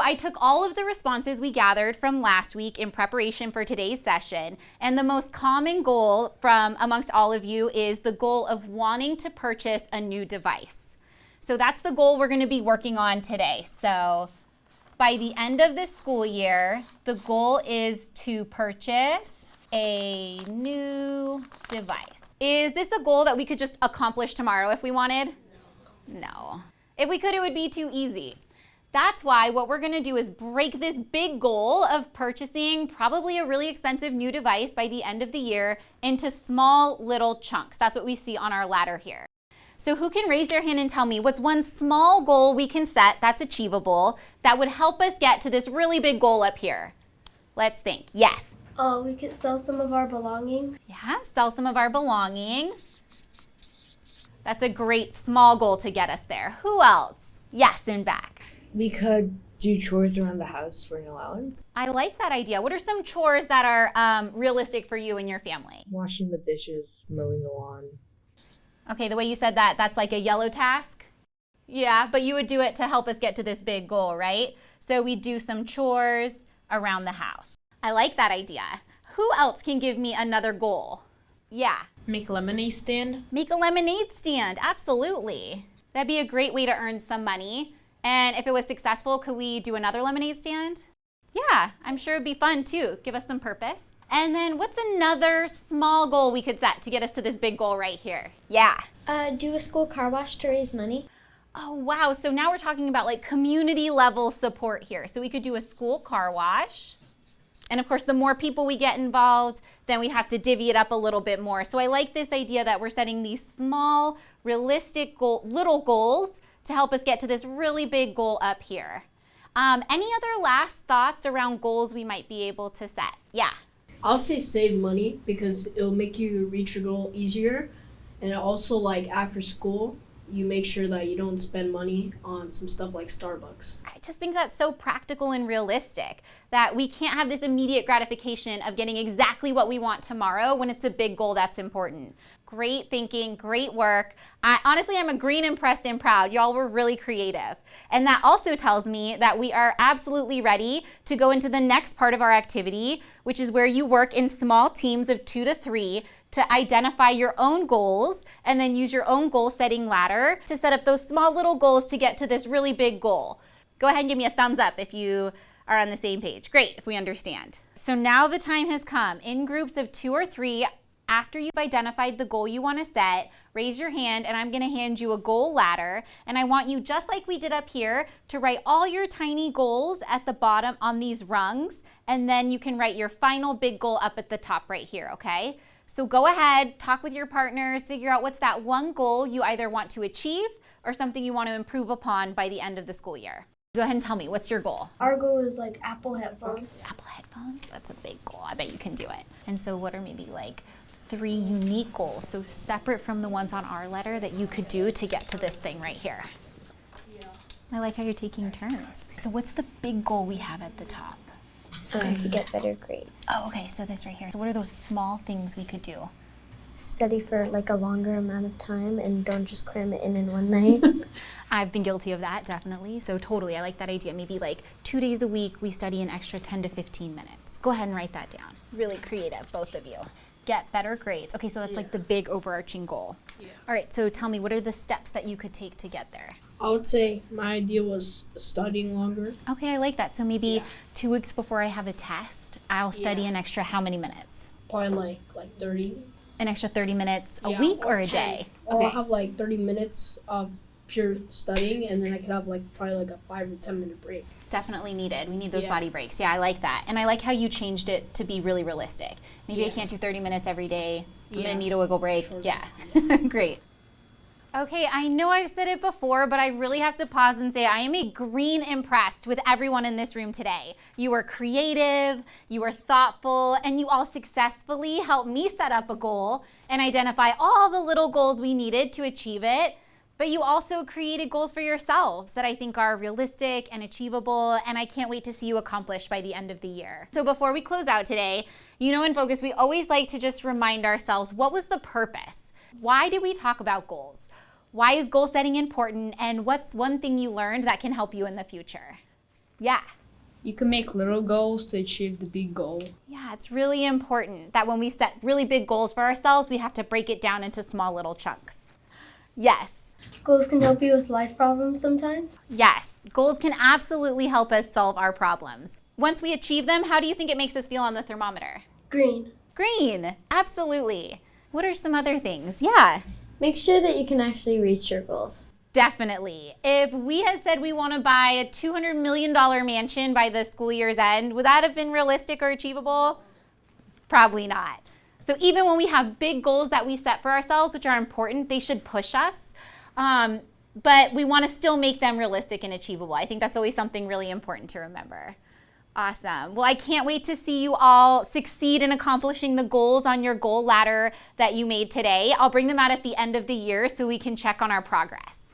I took all of the responses we gathered from last week in preparation for today's session, and the most common goal from amongst all of you is the goal of wanting to purchase a new device. So that's the goal we're going to be working on today. So by the end of this school year, the goal is to purchase a new device. Is this a goal that we could just accomplish tomorrow if we wanted? No. If we could, it would be too easy. That's why what we're gonna do is break this big goal of purchasing probably a really expensive new device by the end of the year into small little chunks. That's what we see on our ladder here. So who can raise their hand and tell me what's one small goal we can set that's achievable that would help us get to this really big goal up here? Let's think. Yes. We could sell some of our belongings. Yeah, sell some of our belongings. That's a great small goal to get us there. Who else? Yes, in back. We could do chores around the house for an allowance. I like that idea. What are some chores that are realistic for you and your family? Washing the dishes, mowing the lawn. Okay, the way you said that, that's like a yellow task? Yeah, but you would do it to help us get to this big goal, right? So we do some chores around the house. I like that idea. Who else can give me another goal? Yeah. Make a lemonade stand. Make a lemonade stand, absolutely. That'd be a great way to earn some money. And if it was successful, could we do another lemonade stand? Yeah, I'm sure it'd be fun too. Give us some purpose. And then what's another small goal we could set to get us to this big goal right here? Yeah. Do a school car wash to raise money. Oh, wow. So now we're talking about like community level support here. So we could do a school car wash. And of course, the more people we get involved, then we have to divvy it up a little bit more. So I like this idea that we're setting these small, realistic little goals to help us get to this really big goal up here. Any other last thoughts around goals we might be able to set? Yeah. I would say save money because it'll make you reach your goal easier. And also, like, after school, you make sure that you don't spend money on some stuff like Starbucks. I just think that's so practical and realistic that we can't have this immediate gratification of getting exactly what we want tomorrow when it's a big goal that's important. Great thinking, great work. Honestly, I'm a green, impressed, and proud. Y'all were really creative. And that also tells me that we are absolutely ready to go into the next part of our activity, which is where you work in small teams of 2 to 3 to identify your own goals and then use your own goal setting ladder to set up those small little goals to get to this really big goal. Go ahead and give me a thumbs up if you are on the same page. Great, if we understand. So now the time has come. In groups of 2 or 3, after you've identified the goal you want to set, raise your hand and I'm going to hand you a goal ladder. And I want you, just like we did up here, to write all your tiny goals at the bottom on these rungs. And then you can write your final big goal up at the top right here, okay? So go ahead, talk with your partners, figure out what's that one goal you either want to achieve or something you want to improve upon by the end of the school year. Go ahead and tell me, what's your goal? Our goal is like Apple headphones. Apple headphones? That's a big goal. I bet you can do it. And so what are maybe like 3 unique goals, so separate from the ones on our letter, that you could do to get to this thing right here? Yeah. I like how you're taking turns. So what's the big goal we have at the top? To get better grades. Oh, okay, so this right here. So what are those small things we could do? Study for like a longer amount of time and don't just cram it in one night. I've been guilty of that, definitely. So totally, I like that idea. Maybe like 2 days a week, we study an extra 10 to 15 minutes. Go ahead and write that down. Really creative, both of you. Get better grades. Okay, so that's like the big overarching goal. Yeah. All right, so tell me, what are the steps that you could take to get there? I would say my idea was studying longer. Okay, I like that. So maybe 2 weeks before I have a test, I'll study an extra how many minutes? Probably like 30. An extra 30 minutes a week or a 10. day? Or I'll have like 30 minutes of pure studying and then I could have like probably like a 5 or 10 minute break. Definitely needed. We need those body breaks. Yeah, I like that. And I like how you changed it to be really realistic. Maybe I can't do 30 minutes every day. I'm gonna need a wiggle break. Sure. Yeah, great. Okay, I know I've said it before, but I really have to pause and say I am a green impressed with everyone in this room today. You were creative, you were thoughtful, and you all successfully helped me set up a goal and identify all the little goals we needed to achieve it. But you also created goals for yourselves that I think are realistic and achievable, and I can't wait to see you accomplish by the end of the year. So before we close out today, you know in Focus, we always like to just remind ourselves, what was the purpose? Why did we talk about goals? Why is goal setting important? And what's one thing you learned that can help you in the future? Yeah. You can make little goals to achieve the big goal. Yeah, it's really important that when we set really big goals for ourselves, we have to break it down into small little chunks. Yes. Goals can help you with life problems sometimes. Yes, goals can absolutely help us solve our problems. Once we achieve them, how do you think it makes us feel on the thermometer? Green. Green, absolutely. What are some other things? Yeah, Make sure that you can actually reach your goals. definitely. If we had said we want to buy a $200 million mansion by the school year's end, would that have been realistic or achievable? Probably not. So even when we have big goals that we set for ourselves, which are important, they should push us. But we want to still make them realistic and achievable. I think that's always something really important to remember. Awesome. Well, I can't wait to see you all succeed in accomplishing the goals on your goal ladder that you made today. I'll bring them out at the end of the year so we can check on our progress.